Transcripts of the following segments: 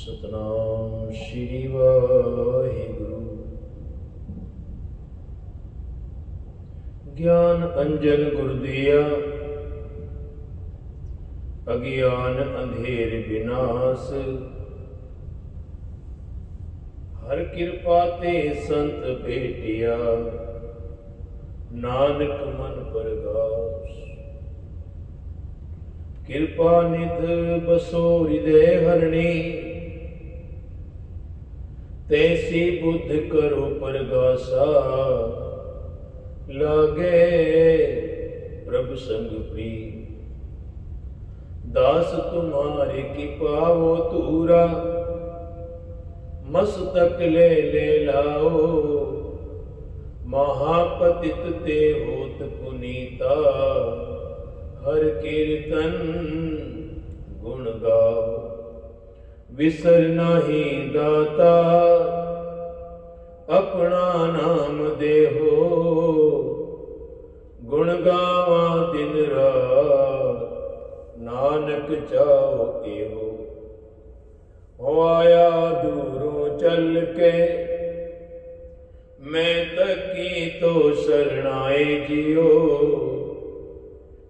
सतनाम श्री वाहिगुरु। ज्ञान अंजन गुर दिया, अज्ञान अंधेर विनाश। हर कृपा ते संत भेटिया, नानक मन परगास। कृपा निध बसो हृदय हरणी, तैसी बुद्ध करो परगासा। लागे प्रभु संग प्रीत, दास तुम्हारे की पावो तूरा। मस्तक ले ले लाओ, महापतित ते होत पुनीता। हर कीर्तन गुण गाओ, विसर नाही दाता। अपना नाम देहो, गुण गावा दिन रात। नानक चाहो एहो, हो आया दूरों चल के। मैं तकी तो शरणाए जियो,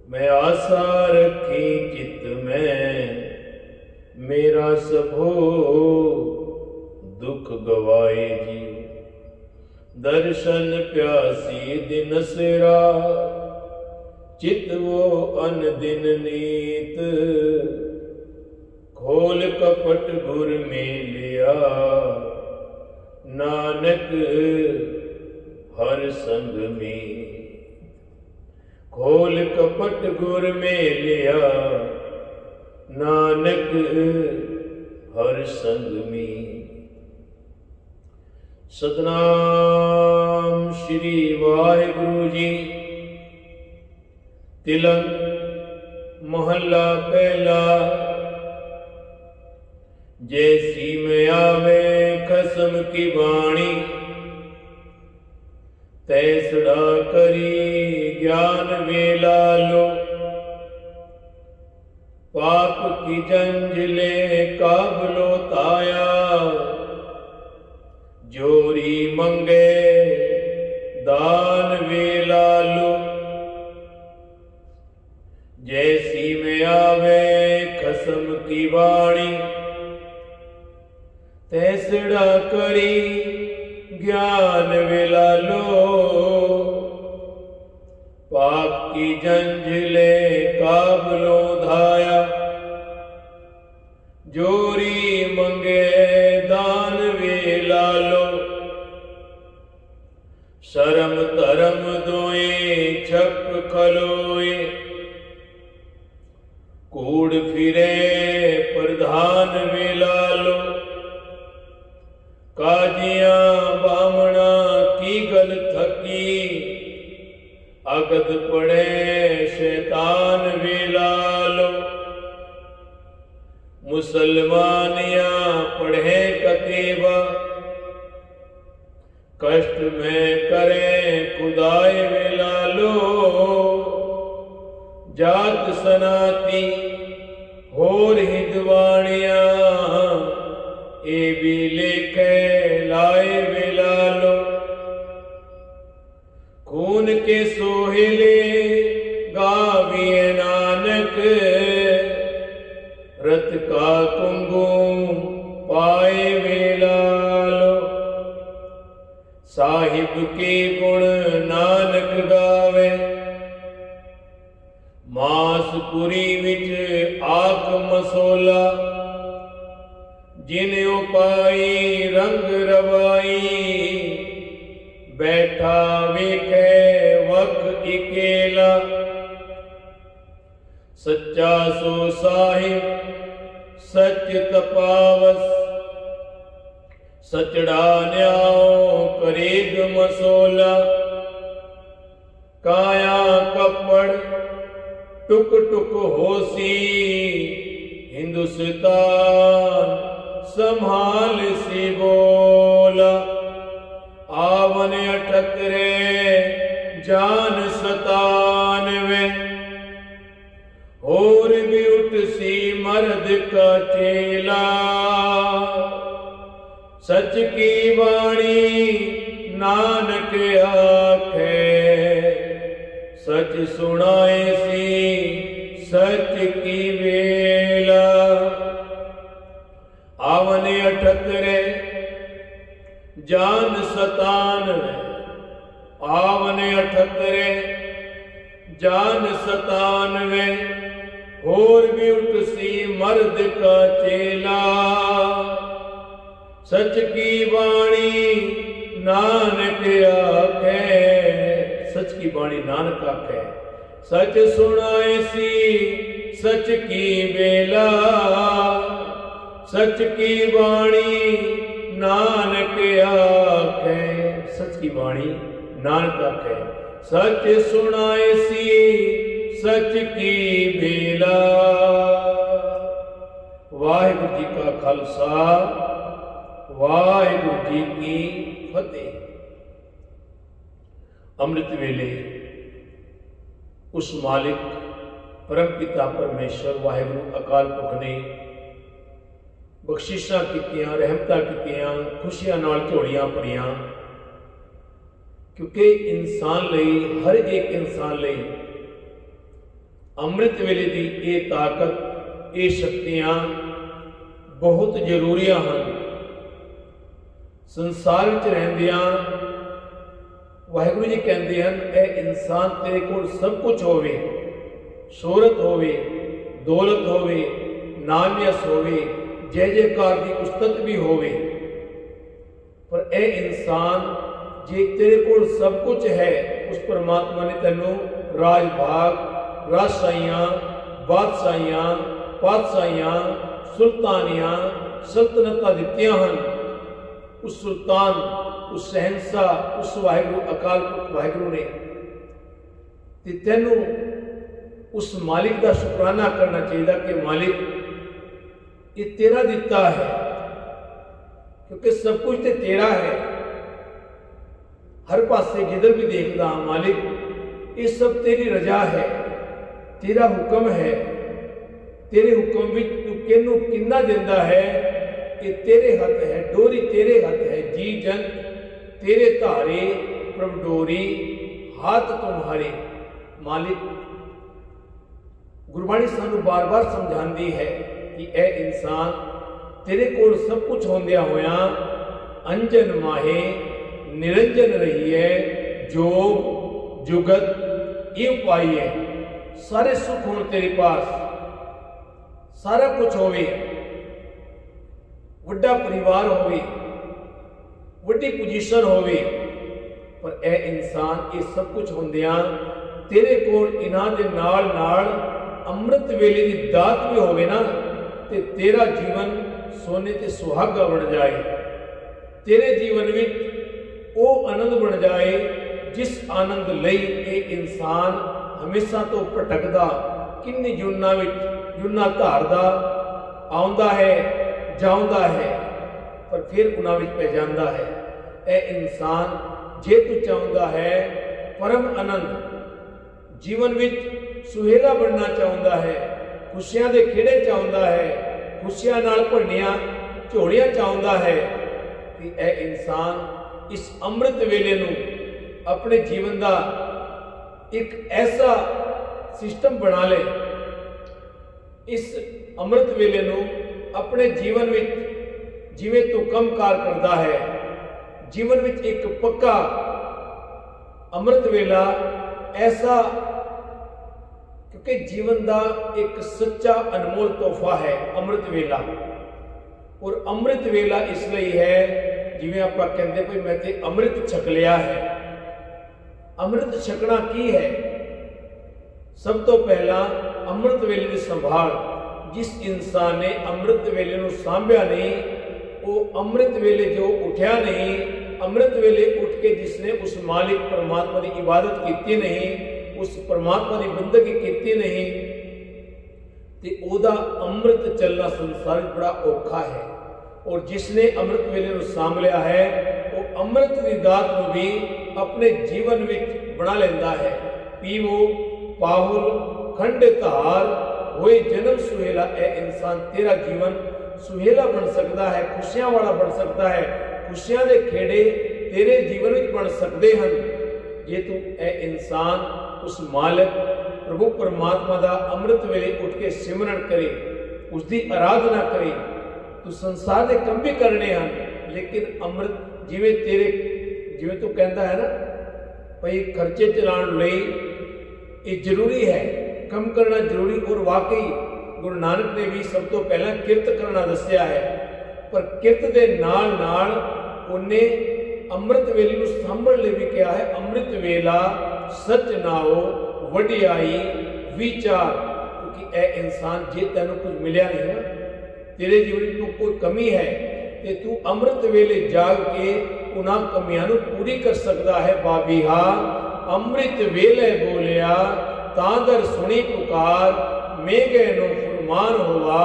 मैं आशा रखी चित में। मेरा सबो दुख गवाए जियो, दर्शन प्यासी दिन सिरा। चित वो अन दिन नीत, खोल कपट गुर में लिया। नानक हर संग में, खोल कपट गुर में लिया। नानक हर संग में। सतनाम श्री वाहिगुरु जी। तिलक महला पहला। जैसी में आवे खसम की वाणी, तैसड़ा करी ज्ञान वेला लो। पाप की जंजिले काबलो ताया, जोरी मंगे दान वेला लो। जैसी में आवे खसम की वाणी, तैसड़ा करी ज्ञान वेला लो। पाप की जंजिले काबलो धाया, जोरी मंगे दान वेला लो। शरम धर्म दोए छप खलोए, कूड़ फिरे प्रधान वेला लो। काजियां बामणा की गल थकी, अगद पड़े शैतान वेला लो। मुसलमानिया पढ़े कतेबा, कष्ट में करे खुदाए वेला लो। जात सनाती होर हिंदवाणिया, ए भी लेके लाए वेला लो। खून के सोहेले गाविए नानक, रत का कुंगू पाए वेला लो। साहिब के गुण नानक गावे, मासपुरी विच आक मसोला। जिन उपाई रंग रवाई, बैठा वेखे वक इकेला। सच्चा सो साहिब सच तपावस, सचड़ा न्याओ करेग मसोला। काया कपड़ टुक टुक होसी, हिंदुस्तान संभाल सी बोला। आवन अठतरे जान 97, और भी उठ सी मर्द का चेला। सच की वाणी नानक आखे, सच सुनाए सी सच की वेला। आवने 78 जान 97, आवने 78 जान 97, होर भी उठसी मर्द का चेला। सच की वाणी नानक आखे, सच की वाणी नानक आखे, सच सुनाए सी सच की बेला। सच की वाणी नानक आखे, सच की वाणी नानक आखे, सच सुनाए सी सच की बेला। वाहिगुरु जी का खालसा, वाहिगुरु जी की फतेह। अमृत वेले उस मालिक परम पिता परमेश्वर वाहिगुरु अकाल पुरख ने बख्शिशां कीतियां, रहमतां कीतियां, खुशियां नाल झोलियां भरियां, क्योंकि इंसान लई, हर एक इंसान लई अमृत वेले की ये ताकत, ये शक्तियां बहुत जरूरियां हैं। संसार विच रहंदियां वाहिगुरु जी कहते हैं, ए इंसान तेरे कोल सब कुछ होवे, शोहरत होवे, दौलत होवे, नाम यश होवे, जय जयकार की उस्तत भी होवे, पर ए इंसान जे तेरे कोल सब कुछ है, उस परमात्मा ने तेनों राज भाग, राजशाहियां, बादशाहियां, पातशाहियां, सुल्तानियां, सल्तनतां दित्तियां हन। उस सुल्तान, उस शहनशाह, उस वाहिगुरु अकाल पुरख वाहिगुरु ने ते तेनों उस मालिक का शुकराना करना चाहिए कि मालिक ये तेरा दिता है, क्योंकि सब कुछ तो तेरा है। हर पासे जिधर भी देखदा मालिक, ये सब तेरी रजा है, तेरा हुक्म है। तेरे हुक्म विच तू किनू किन्ना देंदा है, ये तेरे हथ है, डोरी तेरे हथ है। जी जंत तेरे धारे, प्रभ डोरी हाथ तुम्हारे। मालिक गुरबाणी सानू बार बार समझाती है कि ए इंसान, तेरे कोल सब कुछ होंदिया होया अंजन माहे निरंजन रही है, जोग जुगत ये पाई है। सारे सुख हों तेरे पास, सारा कुछ होवे, वड्डा परिवार होवे, वड्डी पोजीशन होवे, पर ए इंसान ये सब कुछ होंदिया तेरे कोल इन्हां दे नाल नाल अमृत वेले की दात भी होवे ना, ते तेरा जीवन सोने ते सुहागा बन जाए। तेरे जीवन विच वो आनंद बन जाए जिस आनंद लई ये इंसान हमेशा तो भटकदा, किन्नी जुन्ना विच जुन्ना धारदा आउंदा है, जाउंदा है, पर फिर उन्हां विच पै जांदा है। ए इंसान, जे तू चाहुंदा है परम आनंद, जीवन विच सुहेला बनना चाहुंदा है, खुशियां दे खेड़े चाहुंदा है, खुशियां नाल भरनियां झोलियां चाहुंदा है, कि ए इंसान इस अमृत वेले नूं अपने जीवन का एक ऐसा सिस्टम बना ले, इस अमृत वेले नूं अपने जीवन में जिवें तू कम कार करता है, जीवन में एक पक्का अमृत वेला ऐसा, क्योंकि जीवन का एक सच्चा अनमोल तोहफा है अमृत वेला। और अमृत वेला इसलिए है, जिवें आपां कहंदे भाई मैं ते अमृत छक लिया है। अमृत छकना की है? सब तो पहला अमृत वेले की संभाल, जिस इंसान ने अमृत वेले नूं सांभिया नहीं, वो अमृत वेले जो उठ्या नहीं, अमृत वेले उठ के जिसने उस मालिक परमात्मा की इबादत की नहीं, उस परमात्मा की बंदगी की नहीं, ते ओदा अमृत चलना संसार बड़ा औखा है। और जिसने अमृत वेले नूं सांभ लिया है, वो अमृत की दात को भी अपने जीवन में बना लेंदा है। पीवो पाहुल खंड धार होए जन्म सुहेला, ए इंसान तेरा जीवन सुहेला बन सकता है, खुशियां वाला बन सकता है, खुशियां दे खेड़े तेरे जीवन में बन सकते हैं जे तू ए इंसान उस मालिक प्रभु परमात्मा का अमृत वेले उठ के सिमरन करे, उसकी आराधना करे। तू संसार के कम भी करने हैं लेकिन अमृत जिवें तेरे जिवें तू कहता है ना भाई खर्चे चलाने लई ये जरूरी है, कम करना जरूरी। और वाकई गुरु नानक ने भी सब तो पहला किरत करना दसिया है, पर किरत के नाल नाल उन्हें अमृत वेले नूं सांभण लई भी कहा है, अमृत वेला सच नाओ वडियाई विचार। क्योंकि ए इंसान जे तेन कुछ मिलिया नहीं ना, तेरे जीवन में कोई कमी है ते तू अमृत वेले जाग के उन्हां कमियां नूं पूरी कर सकता है। बाबीहा अमृत वेले बोलिया तादर सुनी पुकार, मेघे नो फुरमान होवा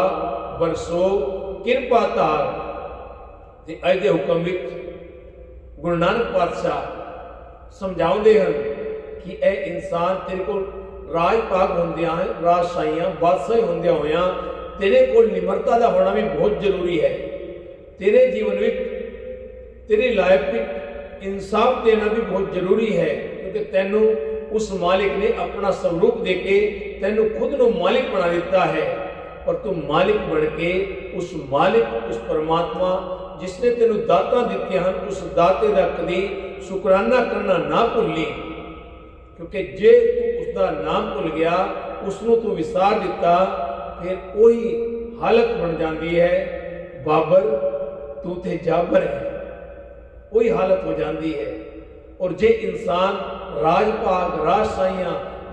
बरसो किरपा तार। ते अज दे हुक्म विच गुरु नानक पातशाह समझाउंदे हन कि ए इंसान तेरे को राज भाग होंदियां राजशाहियां बादशाही होंदियां होया तेरे को निमरता का होना भी बहुत जरूरी है। तेरे जीवन में तेरी लाइफ में इंसाफ देना भी बहुत जरूरी है, क्योंकि तेनू उस मालिक ने अपना स्वरूप देके तेनू खुद को मालिक बना दिता है। पर तू मालिक बन के उस मालिक उस परमात्मा जिसने तेनू दाता दिते हैं उस दाते का कभी शुकराना करना ना भुल्ली, क्योंकि जे तू उसका नाम भुल गया उसनों तू विसार दिता फिर वही हालत बन जाती है बाबर तू थे जाबर है, वही हालत हो जाती है। और जे इंसान राजभाग राजशाहियां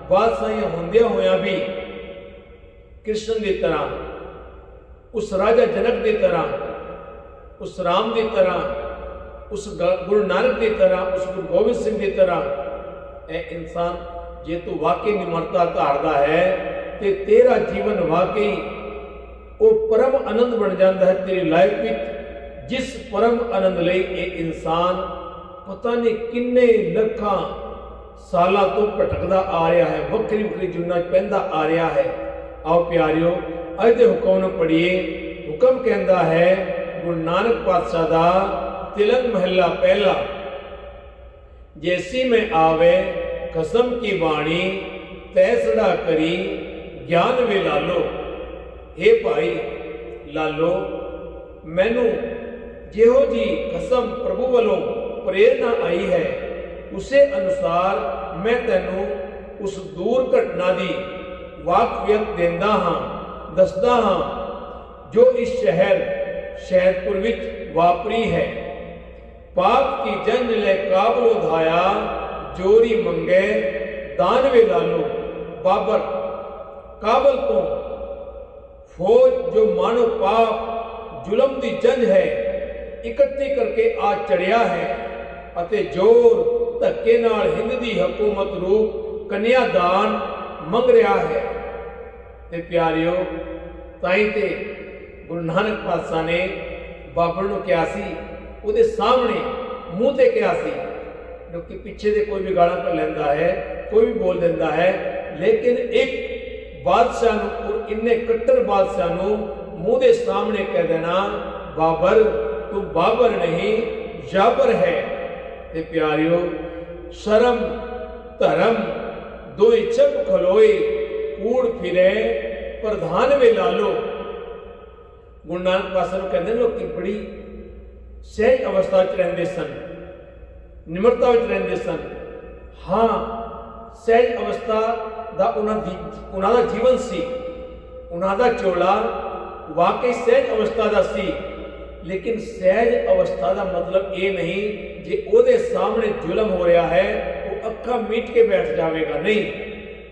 बादशाहियां होंदे होया भी कृष्ण की तरह उस राजा जनक की तरह उस राम की तरह उस गुरु नानक की तरह उस गुरु गोबिंद सिंह की तरह ए इंसान जे तू वाकई निमरता धारदा है ते तेरा जीवन वाकई वो परम आनंद बन जाता है तेरी लाइफ में। जिस परम आनंद लई ये इंसान पता नहीं किन्ने लखां सालों तो भटकदा आ रहा है, वक्री वक्री जुन्ना पहनदा आ रहा है। आओ प्यारियो अज दे हुक्म नूं पढ़िए। हुक्म कहता है गुरु नानक पातशाह दा तिलक महला पहला, जैसी में आवे कसम की वाणी तैसड़ा करी ज्ञान वे लालो। हे भाई लालो मैनू जिहो जी कसम प्रभु वालों प्रेरणा आई है उसे अनुसार मैं तेनू उस दूर घटना की वाकफियत देंदा हाँ दसदा हाँ जो इस शहर शहरपुर विच वापरी है। पाप की जंज ले काबलो धाया जोरी मंगे दानवे लालो। बाबर काबल तो फौज जो मानो पाप जुलम की जंज है इकट्ठी करके आ चढ़िया है अते जोर धक्के नाल हिंद की हुकूमत रूप कन्यादान मंग रहा है। ते प्यारियो ताई ते गुरु नानक पातशाह ने बाबर नूं कहा सी उहदे सामने मुंह ते कहा सी, क्योंकि पीछे से कोई भी गाला कर लेंदा है कोई भी बोल देता है, लेकिन एक बादशाह नूं और इन्ने कट्टर बादशाह नूं मुंह दे सामने कह देना बाबर तू बाबर नहीं जाबर है। ते प्यारियो शर्म धर्म दो इच्छक खलोए कूड़ फिरे प्रधान वे लालो। गुरु नानक पातशाह कहते लोग बड़ी सहज अवस्था च रहंदे सन, निमरता विच रहंदे सन। हाँ सहज अवस्था दा उन्हां दा जीवन सी, उन्हां दा चोला वाकई सहज अवस्था दा सी, लेकिन सहज अवस्था का मतलब ये नहीं जे ओदे सामने जुलम हो रहा है वो अखा मीट के बैठ जाएगा, नहीं,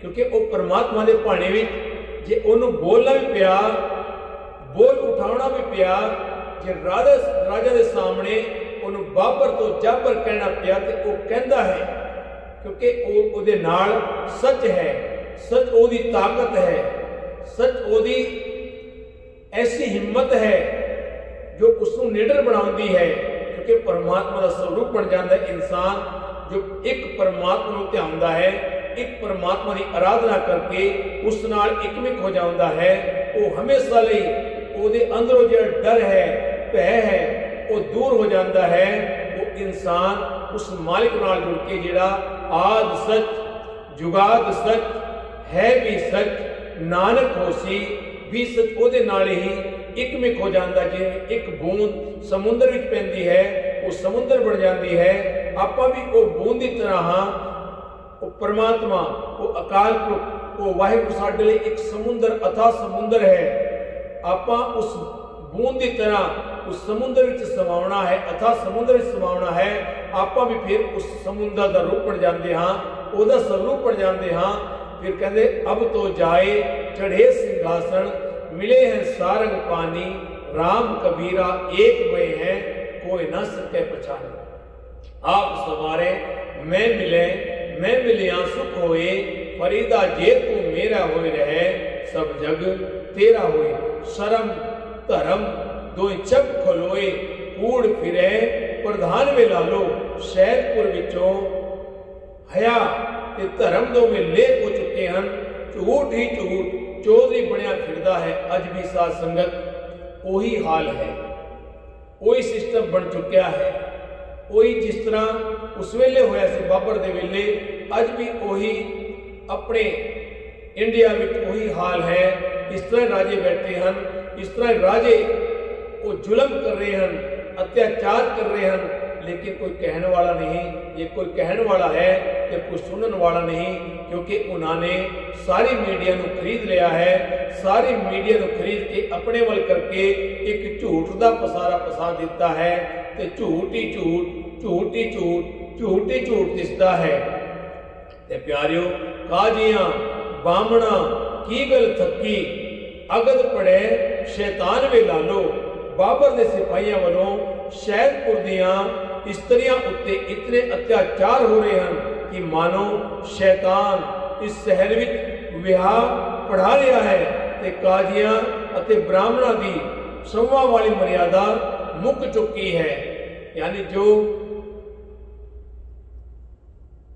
क्योंकि वो परमात्मा के भाने में जे ओनू बोलना भी पिया बोल उठाना भी पिया, जे राजा के सामने ओनू बाबर तो जाबर कहना पिया तो वो कहता है, क्योंकि वो ओदे नाल सच है, सच ओदी ताकत है, सच ओदी ऐसी हिम्मत है जो उसको निडर बनाती है, क्योंकि परमात्मा का स्वरूप बन जाता है इंसान जो एक परमात्मा को ध्यानदा है, एक परमात्मा की आराधना करके उस नाल एकमिक हो जाता है। वो हमेशा लई ਉਹਦੇ ਅੰਦਰੋਂ ਜਿਹੜਾ ਡਰ ਹੈ, ਭੈ ਹੈ, ਉਹ ਦੂਰ ਹੋ ਜਾਂਦਾ ਹੈ। ਉਹ ਇਨਸਾਨ ਉਸ ਮਾਲਿਕ ਨਾਲ ਜੁੜ ਕੇ ਜਿਹੜਾ ਆਦ ਸੱਚ, ਜੁਗਾਦ ਸੱਚ, ਹੈ ਵੀ ਸੱਚ, ਨਾਨਕ ਹੋਸੀ ਵੀ ਸੱਚ, ਉਹਦੇ ਨਾਲ ਹੀ ਇੱਕਮਿਕ ਹੋ ਜਾਂਦਾ। ਜਿਵੇਂ ਇੱਕ ਬੂੰਦ ਸਮੁੰਦਰ ਵਿੱਚ ਪੈਂਦੀ ਹੈ, ਉਹ ਸਮੁੰਦਰ ਬਣ ਜਾਂਦੀ ਹੈ। ਆਪਾਂ ਵੀ ਉਹ ਬੂੰਦ ਦੀ ਤਰ੍ਹਾਂ ਹਾਂ। ਉਹ ਪਰਮਾਤਮਾ, ਉਹ ਅਕਾਲ ਪੁਰਖ, ਉਹ ਵਾਹਿਗੁਰੂ ਸਾਡੇ ਲਈ ਇੱਕ ਸਮੁੰਦਰ, ਅਥਾਹ ਸਮੁੰਦਰ ਹੈ। ਆਪਾਂ ਉਸ ਬੂੰਦ ਦੀ ਤਰ੍ਹਾਂ ਉਸ ਸਮੁੰਦਰ ਵਿੱਚ ਸਮਾਉਣਾ ਹੈ, ਅਥਾਹ ਸਮੁੰਦਰ ਵਿੱਚ ਸਮਾਉਣਾ ਹੈ। ਆਪਾਂ ਵੀ ਫਿਰ ਉਸ ਸਮੁੰਦਰ ਦਾ ਰੂਪ ਬਣ ਜਾਂਦੇ ਹਾਂ, ਉਹਦਾ ਸਰੂਪ ਬਣ ਜਾਂਦੇ ਹਾਂ। फिर कहते अब तो जाए चढ़े सिंहासन, मिले हैं सारंग पानी, राम कबीरा एक वे हैं, कोई न सके पहचाने। आप सवारे मैं मिलिया सुख होए, फरीदा जे तू मेरा होए रहे, सब जग तेरा होए। शर्म धर्म दो चप खलोए, कूड़ फिरे प्रधान वे लालो, शहरपुर विचों हया ते धर्म दोवें ले हो चुके हैं। झूठ ही झूठ चौधरी बनया फिरदा है, अज भी साध संगत वही हाल है, वही सिस्टम बन चुका है। वही जिस तरह उस वेले होया सी बाबर दे वेले, अज भी वही अपने इंडिया में वही हाल है। इस तरह राजे बैठे हैं, इस तरह राजे वो जुल्म कर रहे हैं, अत्याचार कर रहे हैं, लेकिन कोई कहने वाला नहीं। ये कोई कहने वाला है कि कोई सुनने वाला नहीं, क्योंकि उन्होंने सारी मीडिया को खरीद लिया है। सारी मीडिया को खरीद के अपने वल करके एक झूठ का पसारा पसा दिता है, तो झूठ ही झूठ, झूठ ही झूठ, झूठ ही झूठ दिसता है। ते प्यारियो, काजियां बामणा की गल थकी, अगद पड़े शैतान वे लालो। बाबर दे सिपाहियां वालों शहरपुर दियां इस्त्रियां उत्ते इतने अत्याचार हो रहे हैं कि मानो शैतान इस शहर विच विवाह पढ़ा रहा है। ते काजियां अते ब्राह्मणों की संवां वाली मर्यादा मुक चुकी है, यानी जो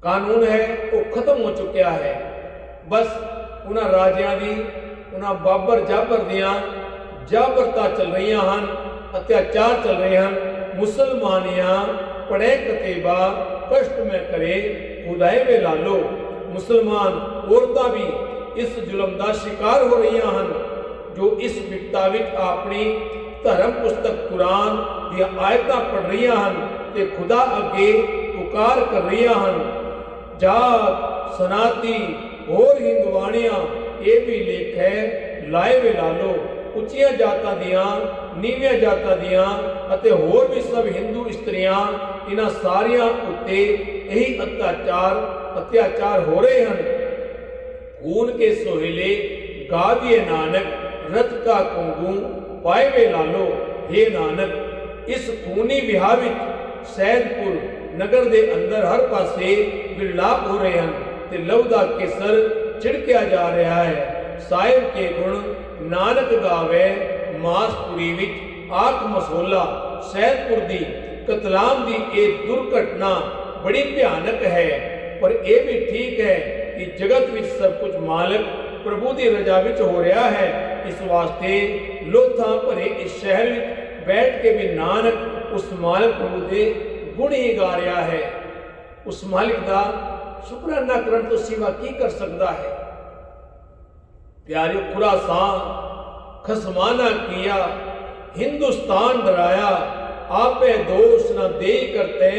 कानून है वो खत्म हो चुका है। बस उन्हां राजियां दी, उन्हां बाबर जाबर दियां जाबरता चल रही हैं, अत्याचार चल रहे हैं। मुसलमानियां पढ़े कतेबा कष्ट में करे, खुदाए में लालो। मुसलमान औरतां भी इस जुल्म का शिकार हो रही हैं, जो इस विपता विच अपनी धर्म पुस्तक कुरान दी आयतां पढ़ रही हैं ते खुदा अगे पुकार कर रही हैं। जात सनाती होर हिंदवाणियां ये भी लेख है, लाए वे लालो। उचिया जातां दियां, नीवियां जातां दियां अते होर भी सब हिंदू स्त्रियां, इन्हां सारियां उत्ते यही अत्याचार हो रहे हैं। खून के सोहेले गाविए नानक, रत का कुंगू पाए वे लालो। हे नानक, इस खूनी विवाह विच सैदपुर नगर दे अंदर हर पासे विलाप हो रहे हैं ते लहू दा केसर छिड़किया जा रहा है। साहिब के गुण नानक गावे, मासपुरी विच आख मसोला। सैदपुर दी कतलाम दी एक दुर्घटना बड़ी भयानक है, पर यह भी ठीक है कि जगत विच सब कुछ मालक प्रभु की रजा विच हो रहा है। इस वास्ते लोथा भरे इस शहर विच बैठ के भी नानक उस मालक प्रभु के गुण ही गा रहा है। उस मालिक का शुक्राना करन तो सिवा की कर सकता है। प्यारे, खुरासान खसमाना किया, हिंदुस्तान डराया, आपे दोष न दे करते,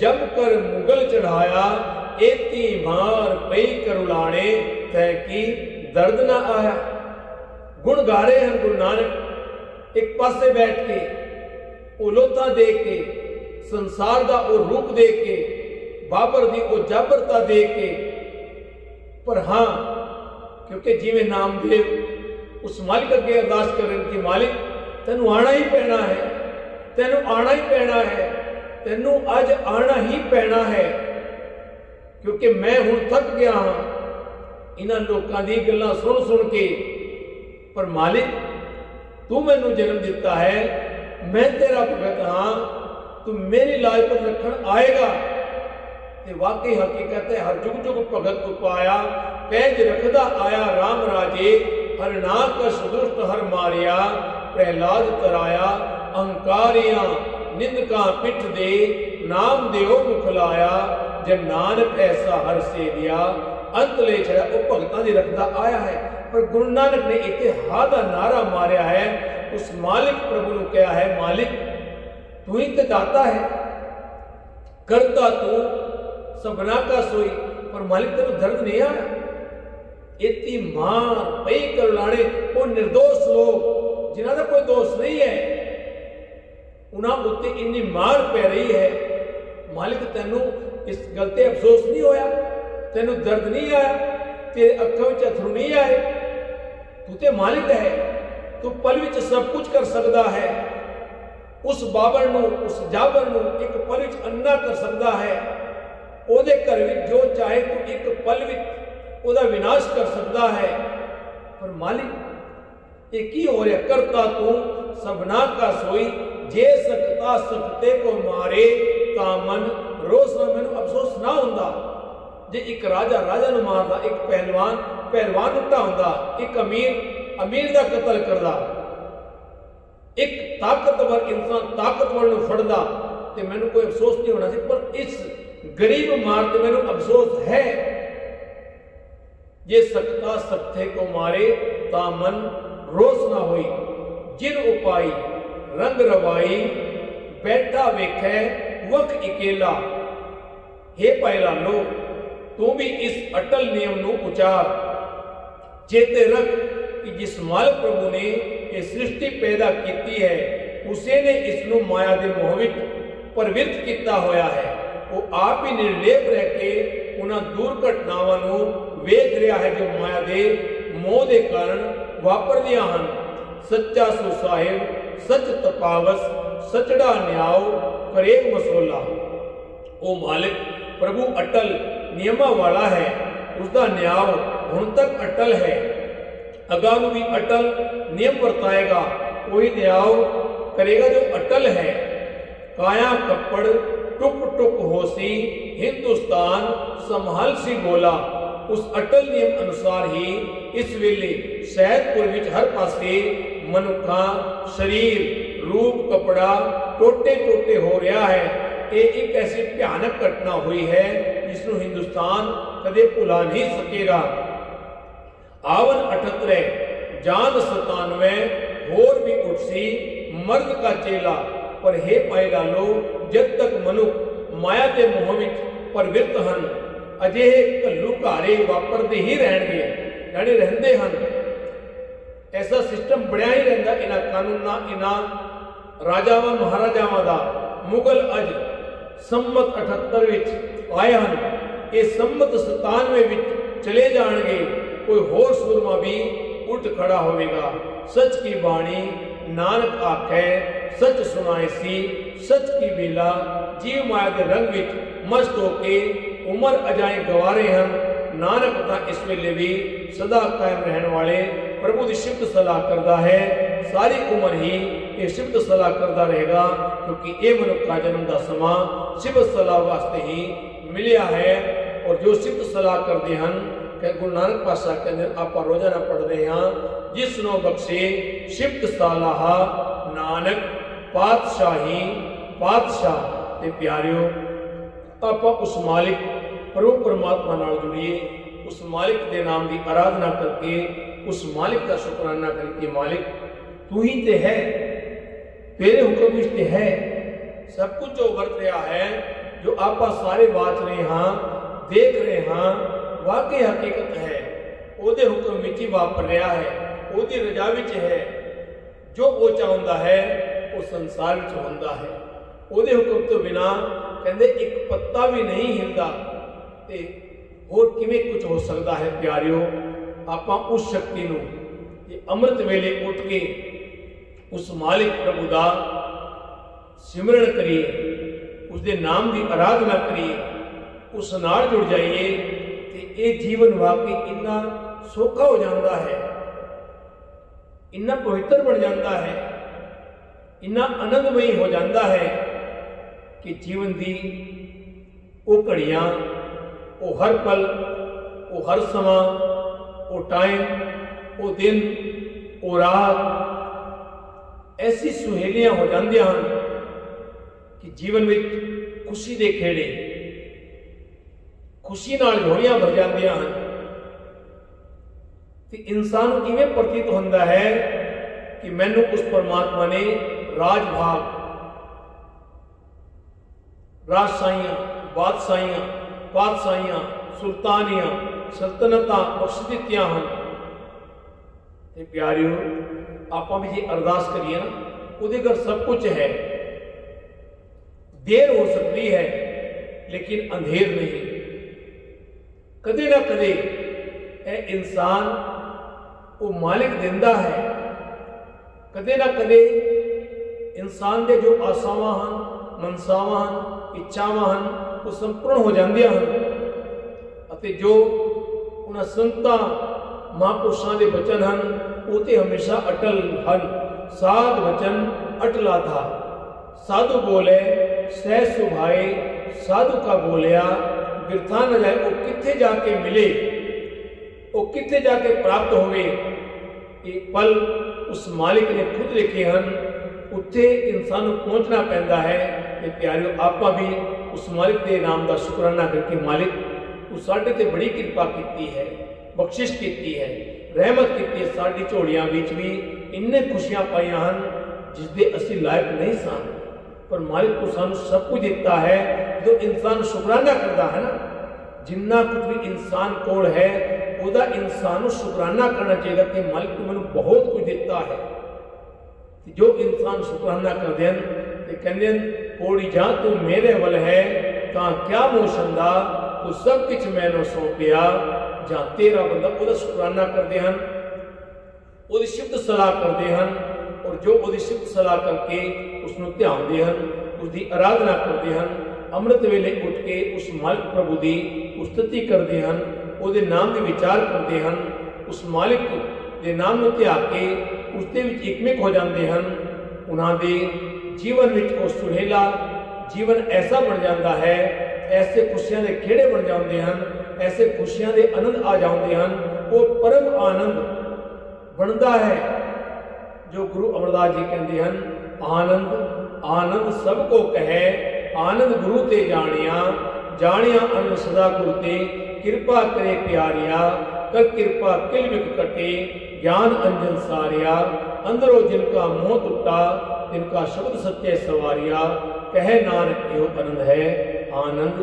जब कर मुगल चढ़ाया, एती मार पई करुलाने, तय की दर्द न आया। गुण गा रहे हैं गुरु नानक, एक पासे बैठ के उलोता दे के, संसार का वो रूप दे के, बाबर की वो जाबरता दे के। पर हाँ, क्योंकि जिवें नामदेव उस मालिक अगे अरदास करन कि मालिक तेनू आना ही पैना है, तेनू आना ही पैना है, तेनू अज आना ही पैना है, क्योंकि मैं हुण थक गया हाँ इन्हां लोकां दी गल्लां सुन सुन के। पर मालिक, तू मैनू जन्म दिता है, मैं तेरा भगत हाँ, तू मेरी लाज पर रखन आएगा। वाकई हकीकत है, हर जुग जुग भगत उपाया, पैज रखदा आया राम राजे, हर नाक का सुदुष्ट हर मारिया, प्रहलाद तराया, अहंकारियां निंदका पिठ दे, नाम देओ मुख लाया, जब नानक ऐसा हर से दिया, अंतले छड़ा वो भगतां दी रखदा आया है। पर गुरु नानक ने इत्थे हा दा नारा मारिया है, उस मालिक प्रभु ने कहा है, मालिक तू ही तो दाता है, करता तू सबना का सोई, पर मालिक तेन दर्द नहीं आया? इतनी मार पई करलाने वो निर्दोष लोग जिन्हों का कोई दोष नहीं है, उन्होंने उत्ते इन्नी मार पै रही है, मालिक तेनू इस गल ते अफसोस नहीं होया? तेनू दर्द नहीं आया? तेरे अखां विच अथरू नहीं आए? तू ते मालिक है, तू पल विच सब कुछ कर सकता है। उस बाबर नू, उस जाबर नू एक पल विच अन्ना कर सकता है। ओदे घर विच जो चाहे तू एक पल विच ओदा विनाश कर सकता है। पर मालिक ये की हो रहा? करता तू सबना का सोई, जे सकता सकते को मारे, तामन रोज ना मैनू अफसोस ना हुंदा। जे एक राजा राजा नू मारदा, एक पहलवान पहलवान उल्टा हुंदा, एक अमीर अमीर दा कत्ल करदा, एक ताकतवर इंसान ताकतवर नू फड़दा, ते मैनू कोई अफसोस नहीं होना सी। पर इस गरीब मार ते मैनू अफसोस है। ये सकता सकते को मारे, तामन रोस ना होई, जिन उपाई रंग रवाई, बैठा वेखे वक इकेला। हे भाई लालो, तू भी इस अटल नियम नू उचार, चेते रख कि जिस मालिक प्रभु ने ये सृष्टि पैदा की है, उसे ने इसनू माया दे मोह विच प्रवृत्त किया होया है। वो आप ही निर्लेप रह के उन्हां दूर घटनावां नू वेख रहा है, जो माया दे मोह दे कारण वापरदियां हन। सच्चा सुसाहिब सच तपावस, सचड़ा न्याओ करेग मसोला। ओ मालिक प्रभु अटल नियमां वाला है, उसका न्याय हुण तक अटल है, अगां नूं भी अटल नियम वर्ताएगा, वही न्याय करेगा जो अटल है। काया कपड़ टुक टुक होसी, हिंदुस्तान संभाल सी बोला। उस अटल नियम अनुसार ही इस वेले सैदपुर विच हर पासे मनुखा शरीर रूप कपड़ा टोटे टोटे हो रहा है। ये एक ऐसी भयानक घटना हुई है जिसनों हिंदुस्तान कदे भुला नहीं सकेगा। आवन 78 जान 97 होर भी उठसी मर्द का चेला। पर हे भाई लालो, जब तक मनुख माया के मोह विच प्रवृत्त हन, अजिहे घल्लू घारे वापरते ही रहणगे, यानी रहंदे हन। ऐसा सिस्टम बनया ही रहंदा इन्हां कानूनां, इन्हां राजावां महाराजावां दा। मुगल अज संमत 78 विच आए हन, ये संमत 97 विच चले जाणगे। कोई होर सूरमा भी उठ खड़ा होवेगा। सच की बाणी नानक आखे, सच सुनाए सी सच की बेला। जीव माया के रंग विच मस्त होके उमर अजाए गवारे हन। नानक दा इस वेले भी सदा कायम रहने वाले प्रभु की सिफत सलाह करता है। सारी उम्र ही ये सिफत सलाह करता रहेगा, क्योंकि ये मनुख का जन्म का समा सिफत सलाह वास्ते ही मिलिया है। और जो सिफत सलाह करते हैं, गुरु नानक पातशाह के अंदर आप रोजाना पढ़ते हैं, जिसनो बख्शे सिफत सलाह नानक पातशाही पातशाह। ते प्यारियो, आप उस मालिक प्रभु परमात्मा नाल जुड़िए, उस मालिक के नाम की आराधना करके उस मालिक का शुकराना करके, मालिक तू ही ते है, तेरे हुक्म विच ते है सब कुछ जो वर्त रहा है, जो आप सारे बात रहे हाँ, देख रहे हाँ, वाकई हकीकत है। ओदे हुक्म विच ही वापर रहा है, ओदी रजा विच है। जो वो चाहुंदा है वो संसार विच हुंदा है। ओदे हुक्म तो बिना कहंदे एक पत्ता भी नहीं हिलदा, ते होर किवें कुछ हो सकता है। प्यारियो, आपां उस शक्ति नूं ये अमृत वेले उठ के उस मालिक प्रभु दा सिमरन करिए, उसके नाम की आराधना करिए, उस नाल जुड़ जाइए, ते ये जीवन वाकई इन्ना सौखा हो जाता है, इन्ना पवित्र बन जाता है, इन्ना आनंदमयी हो जाता है कि जीवन की वो घड़ियां, वो हर पल, वो हर समा, वो टाइम, वो दिन, वो रात ऐसी सुहेलियां हो जांदियां हन कि जीवन में खुशी दे खेड़े खुशी नाल झोलियां भर जांदियां हन। ते इंसान नूं किवें प्रतीत हुंदा है कि मैनू उस परमात्मा ने राज भाग, राजशाहियां, बादशाहियां, पातशाहियां, सुल्तानियां, सल्तनतां बख्श दित्तियां हन। ते प्यारिओ, आपां भी जे अरदास करिए ना, उहदे घर सब कुछ है। देर हो सकती है लेकिन अंधेर नहीं। कदे ना कदे ए इंसान वो मालिक दिंदा है। कदे ना कदे इंसान दे जो आसावां हन, मनसावां हन, इच्छावां हन, वो संपूर्ण हो जांदियां हन। अते जो उन्हां संतां महापुरुषां दे वचन हन वो ते हमेशा अटल हन। साध वचन अटला था, साधु बोले सह सुभाए, साधु का बोलिया बिरथा न जाए। वो किथे जाके मिले, वो किथे जाके प्राप्त होवे, ये पल उस मालिक ने खुद लिखे हन। उत्थे इंसान को पहुंचना पैंदा है। ते प्यारिओ, आपां भी उस मालिक के नाम का शुकराना करके, मालिक तू साडे ते बड़ी कृपा कीती है, बख्शिश कीती है, रहमत कीती है। साडी झोलियां विच भी इन्ने खुशियां पाईयां हन जिसदे असीं लायक नहीं सन, पर मालिक को सानू सब कुछ दिता है। जो इंसान शुकराना करता है ना, जिन्ना कुछ भी इंसान कोल है उहदा इंसान को शुकराना करना चाहिए कि मालिक तू मैनू बहुत कुछ दिता है। जो इंसान शुकराना करते हैं तो कहते कोड़ी जा तू मेरे वल है तां क्या मोशंदा, तू सब कुछ मैनू सौंपिया जां तेरा बंदा। उहदा शुकराना करते हैं, उहदी सिफत सलाह करते हैं, और जो उहदी सिफत सलाह करके उसनूं ध्यानदे हन, उसकी आराधना करते हैं। अमृत वेले उठ के उस मालिक प्रभु की उस्तति करते हैं, उसके नाम के विचार करते हैं, उस मालिक के नाम को ध्या के उसके एकमिक हो जाते हैं। उन्होंने जीवन में वो सुहेला जीवन ऐसा बन जाता है, ऐसे खुशियां के खेड़े बन जाते हैं, ऐसे खुशियां के आनंद आ जाते हैं। वो परम आनंद बनता है जो गुरु अमरदास जी कहते हैं, आनंद आनंद सबको कहे, आनंद गुरु ते जानिया, जानिया आनंद सदा गुरु ते, कृपा करे प्यारिया, कर कृपा किल विक कटे, ज्ञान अंजन सारिया, अंदरों जिनका मोह टूटा, जिनका शब्द सत्य सवारिया, कहे नानक यो आनंद है, आनंद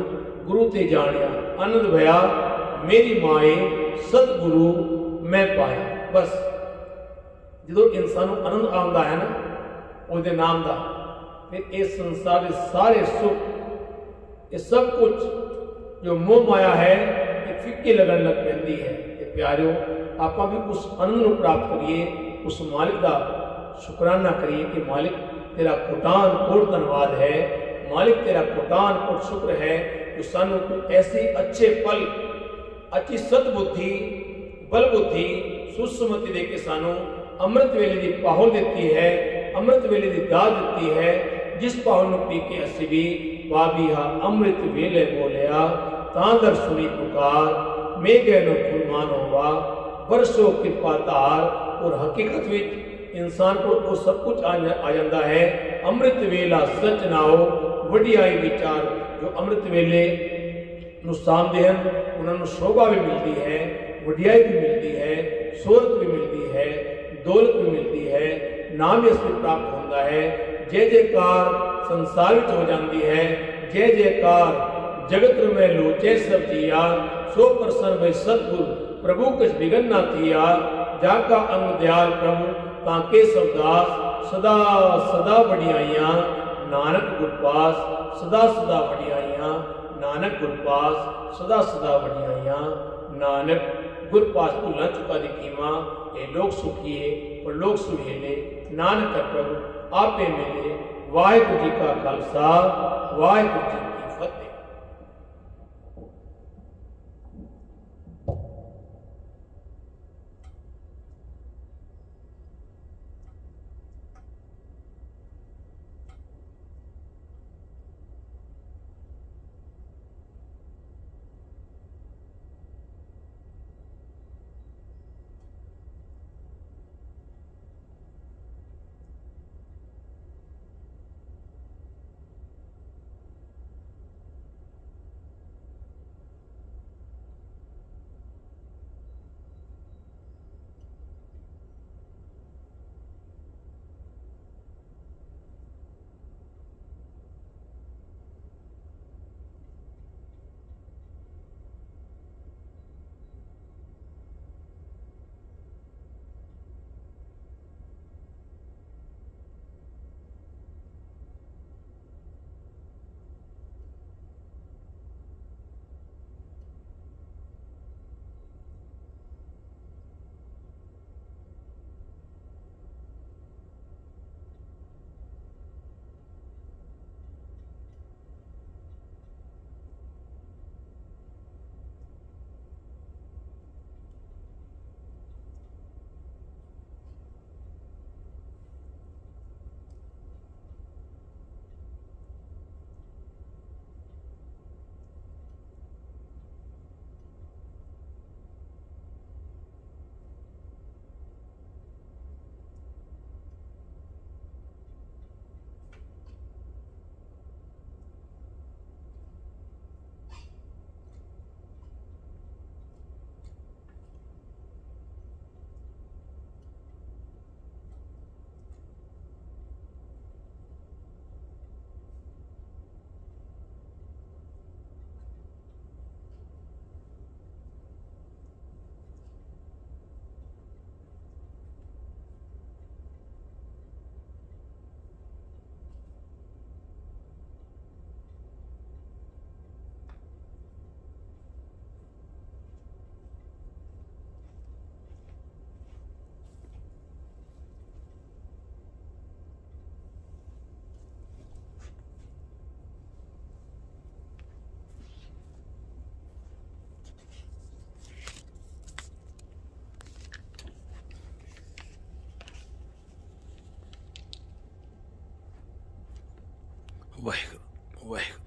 गुरु ते जानिया। आनंद भया मेरी माए सतगुरु मैं पाया। बस जो इंसान को आनंद आता है ना उसके नाम का, फिर इस संसार के सारे सुख, ये सब कुछ जो मोह माया है ये फिक्की लगन लग पैंदी है। प्यारिओ, आप भी उस आनंद को प्राप्त करिए, उस मालिक का शुकराना करिए कि मालिक तेरा कोटान कोट धन्यवाद है, मालिक तेरा कोटान कोट शुक्र है जो सानू ऐसे अच्छे पल, अच्छी सतबुद्धि, बल बुद्धि, सुसमति दे के सानू अमृत वेले की पाहुल दी है, अमृत वेले की दात दी है, जिस पाहुल को पी के असी भी वाबिहा अमृत वेले बोलिया, तांदर सुनी पुकार, मेघे नो फुरमान होवा, बरसो कृपा धार। और हकीकत में इंसान को वो सब कुछ आ जाता है। अमृत वेला सच नाओ, वडियाई विचार जो अमृत वेले सामने हैं उन्होंने शोभा भी मिलती है, वडियाई भी मिलती है, शोहरत भी मिलती है, दौलत भी मिलती है, नाम यश भी प्राप्त होता है। जय जयकार संसार में हो जाती है, जय जयकार जगत में लोचे सब जिया, सो प्रसन्न भई सतगुरु प्रभु कछ बिगन ना थिया, जाका अंग दयाल प्रभु ताके सबदास, सदा सदा बढ़ियाइयां नानक गुरपास, सदा सदा बढ़ियाइयां नानक गुरपास, सदा सदा बढ़ियाइयां नानक गुरपास। भुला चुका दिखीमा ये लोग सुखिए और लोग सुहेले, नानक प्रभु आपे मिले। वाहिगुरु जी का खालसा, वाहिगुरु जी की फतेह। ਵਾਹਿਗੁਰੂ ਵਾਹਿਗੁਰੂ।